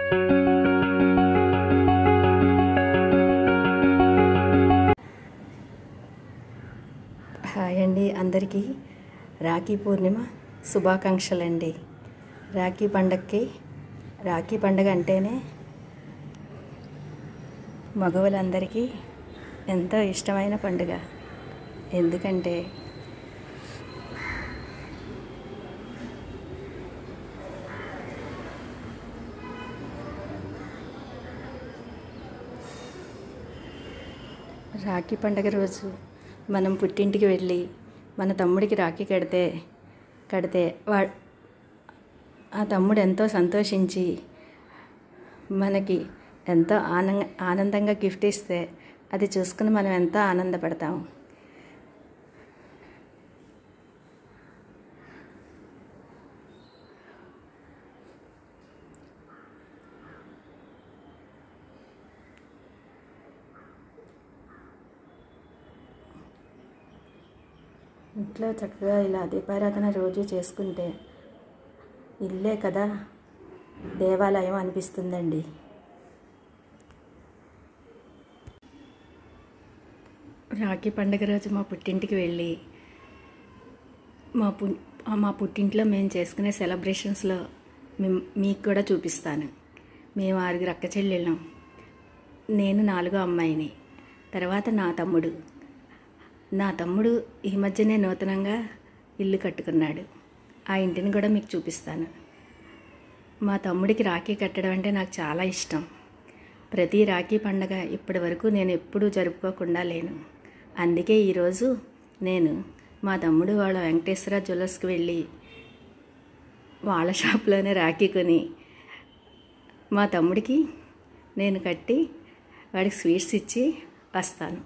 Hi అండి, అందరికీ రాఖీ పూర్ణిమ శుభాకాంక్షలండి. రాఖీ పండగ అంటేనే మగవాళ్ళందరికీ ఎంతో ఇష్టమైన పండుగ. ఎందుకంటే రాఖీ పండగ రోజు మనం పుట్టింటికి వెళ్ళి మన తమ్ముడికి రాఖీ కడితే ఆ తమ్ముడు ఎంతో సంతోషించి మనకి ఎంతో ఆనందంగా గిఫ్ట్ ఇస్తే అది చూసుకుని మనం ఎంతో ఆనందపడతాము. ఇంట్లో చక్కగా ఇలా దీపారాధన రోజు చేసుకుంటే ఇల్లే కదా దేవాలయం అనిపిస్తుందండి. రాఖీ పండుగ రోజు మా పుట్టింటికి వెళ్ళి మా పుట్టింట్లో మేము చేసుకునే సెలబ్రేషన్స్లో మీకు కూడా చూపిస్తాను. మేము 6 అక్క చెల్లెళ్ళం, నేను 4వ అమ్మాయిని, తర్వాత నా తమ్ముడు ఈ మధ్యనే నూతనంగా ఇల్లు కట్టుకున్నాడు. ఆ ఇంటిని కూడా మీకు చూపిస్తాను. మా తమ్ముడికి రాఖీ కట్టడం అంటే నాకు చాలా ఇష్టం. ప్రతి రాఖీ పండగ ఇప్పటి వరకు నేను ఎప్పుడూ జరుపుకోకుండా లేను. అందుకే ఈరోజు నేను మా తమ్ముడు వాళ్ళ వెంకటేశ్వర జ్యువెలర్స్కి వెళ్ళి వాళ్ళ షాప్లోనే రాఖీ కొని మా తమ్ముడికి నేను కట్టి వాడికి స్వీట్స్ ఇచ్చి వస్తాను.